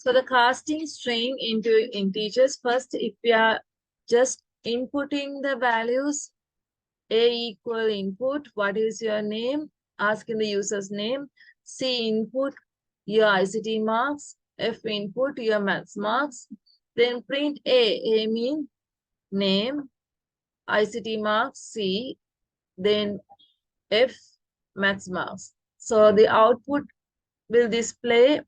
So the casting string into integers, first if we are just inputting the values, A equal input, what is your name? Asking the user's name. C input, your ICT marks. F input, your maths marks. Then print A. A mean name, ICT marks, C. Then F, maths marks. So the output will display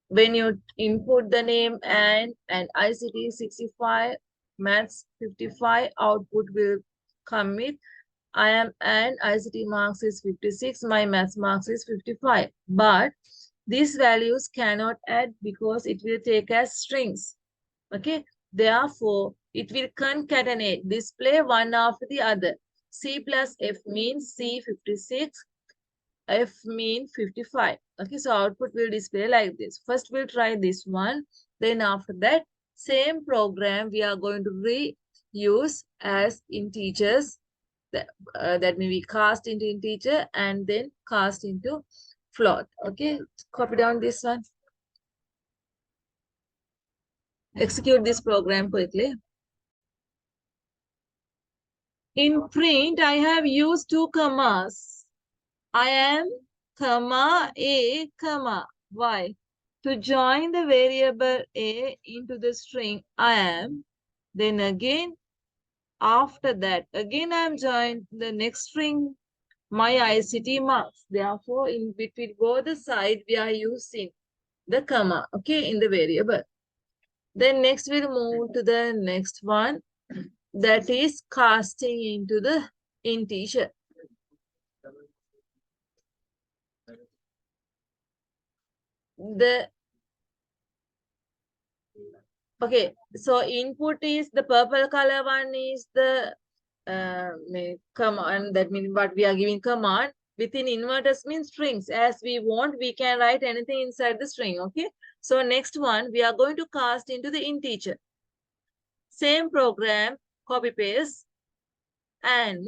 when you input the name and ICT 65, maths 55, output will come with I am and ICT marks is 56, my maths marks is 55. But these values cannot add because it will take as strings. Okay, therefore it will concatenate, display one after the other. C plus F means C 56, F mean 55. Okay, so output will display like this. First we'll try this one. Then after that, same program we are going to reuse as integers. That may be cast into integer and then cast into float. Okay, copy down this one. Execute this program quickly. In print, I have used two commas. I am, comma, A, comma. Why? To join the variable A into the string I am. Then again, after that, again I am joined the next string, my ICT marks. Therefore, in between both the side, we are using the comma, okay, in the variable. Then next we'll move to the next one. That is casting into the integer. Okay, so input is the purple color one is the command. That means what we are giving command. Within inverters means strings. As we want, we can write anything inside the string. Okay. So next one, we are going to cast into the integer. Same program, copy paste. And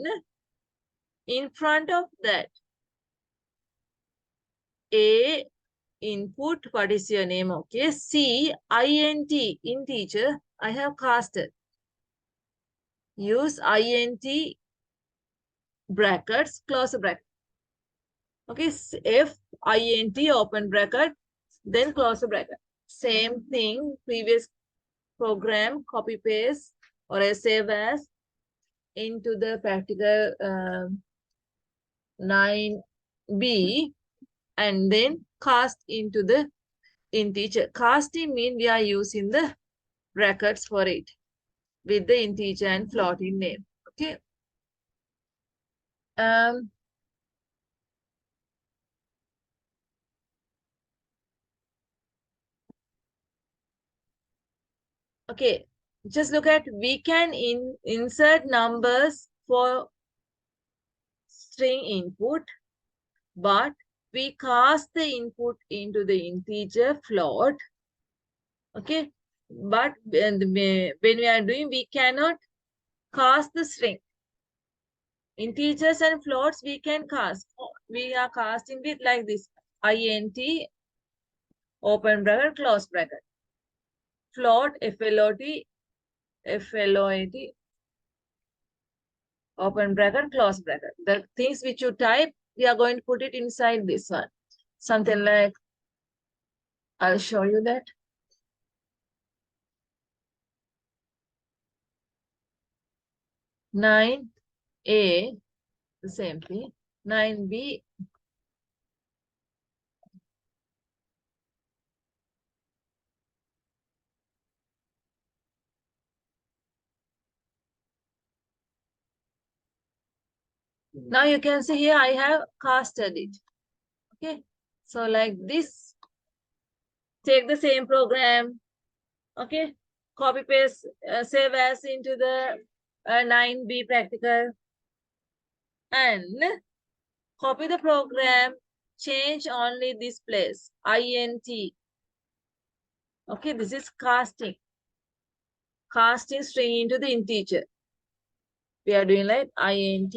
in front of that, A input, what is your name? Okay. C, int, integer, I have casted. Use int brackets, close bracket. Okay, F int open bracket, then close the bracket. Same thing, previous program, copy paste or I save as into the practical 9b and then cast into the integer. Casting mean we are using the brackets for it with the integer and floating name. Okay. Okay, just look at, we can insert numbers for string input, but we cast the input into the integer float. Okay, but when we are doing, we cannot cast the string. Integers and floats we can cast. We are casting it like this. int, open bracket, close bracket. Float, float, float, open bracket, close bracket. The things which you type, we are going to put it inside this one. Something like, I'll show you that. 9A, the same thing. 9B. Now you can see here I have casted it. Okay. So like this, take the same program. Okay. Copy paste, save as into the 9B practical. And copy the program, change only this place, int. Okay, this is casting. Casting string into the integer. We are doing like int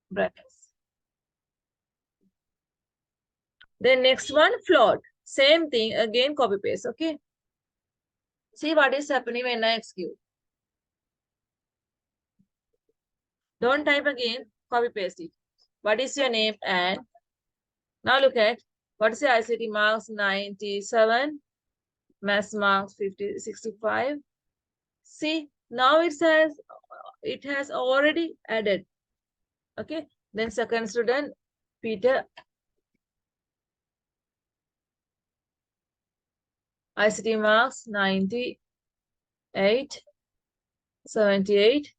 brackets. Then next one, float. Same thing again, copy paste. Okay. See what is happening when I execute. Don't type again, copy paste it. What is your name? And now look at what is the ICT marks 97, maths marks 50, 65. See, now it has already added. Okay. Then second student, Peter, ICT marks 98, 78.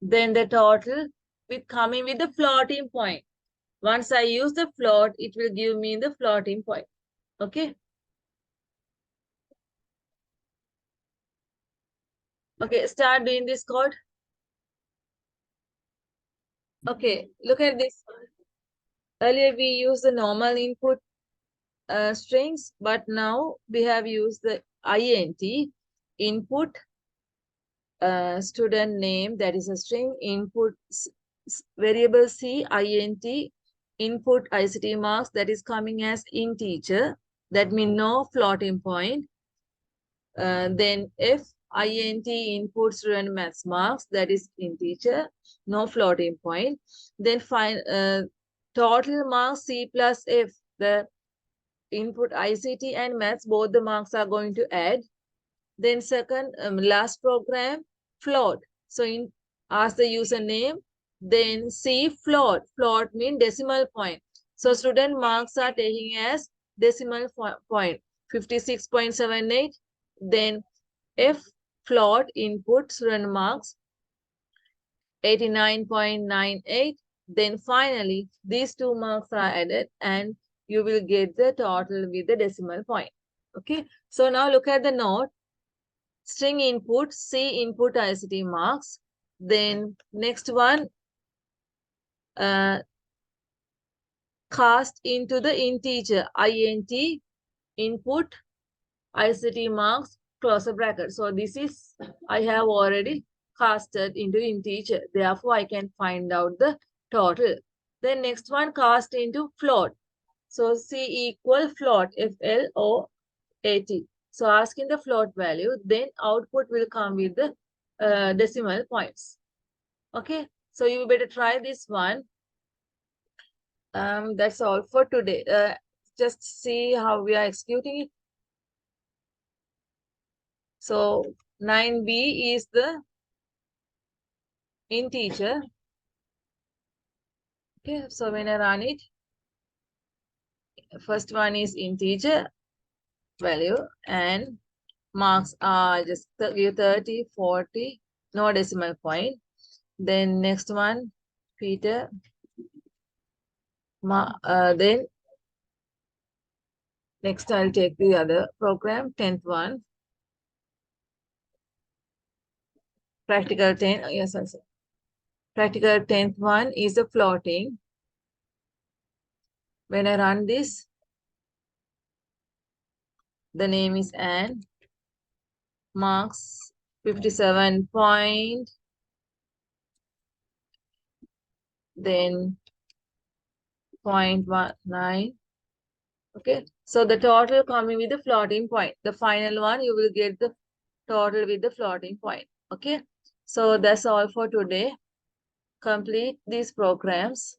Then the total with coming with the floating point. Once I use the float, it will give me the floating point. Okay. Okay, start doing this code. Okay, look at this. Earlier we used the normal input strings, but now we have used the int input student name, that is a string, input variable c int input ICT marks, that is coming as integer, that means no floating point. Then if int input student maths marks, that is integer, no floating point. Then find total marks c plus f, the input ICT and maths, both the marks are going to add. Then second, last program, float. So ask the username, then see float. Float means decimal point. So student marks are taking as decimal point, 56.78. Then if float input student marks 89.98. Then finally, these two marks are added and you will get the total with the decimal point. Okay. So now look at the note. String input, C input ICT marks. Then next one, cast into the integer, int input ICT marks, close a bracket. So this is, I have already casted into integer. Therefore, I can find out the total. Then next one, cast into float. So C equal float, FLOAT. So asking the float value, then output will come with the decimal points. Okay, so you better try this one. That's all for today. Just see how we are executing it. So 9b is the integer. Okay, so when I run it, first one is integer value and marks are just 30, 40, no decimal point. Then next one, Peter. Then next I'll take the other program, 10th one. Practical 10, yes, I said. Practical 10th one is the floating. When I run this, the name is Anne. Marks 57 point. Then 0.19. Okay, so the total coming with the floating point. The final one, you will get the total with the floating point. Okay, so that's all for today. Complete these programs.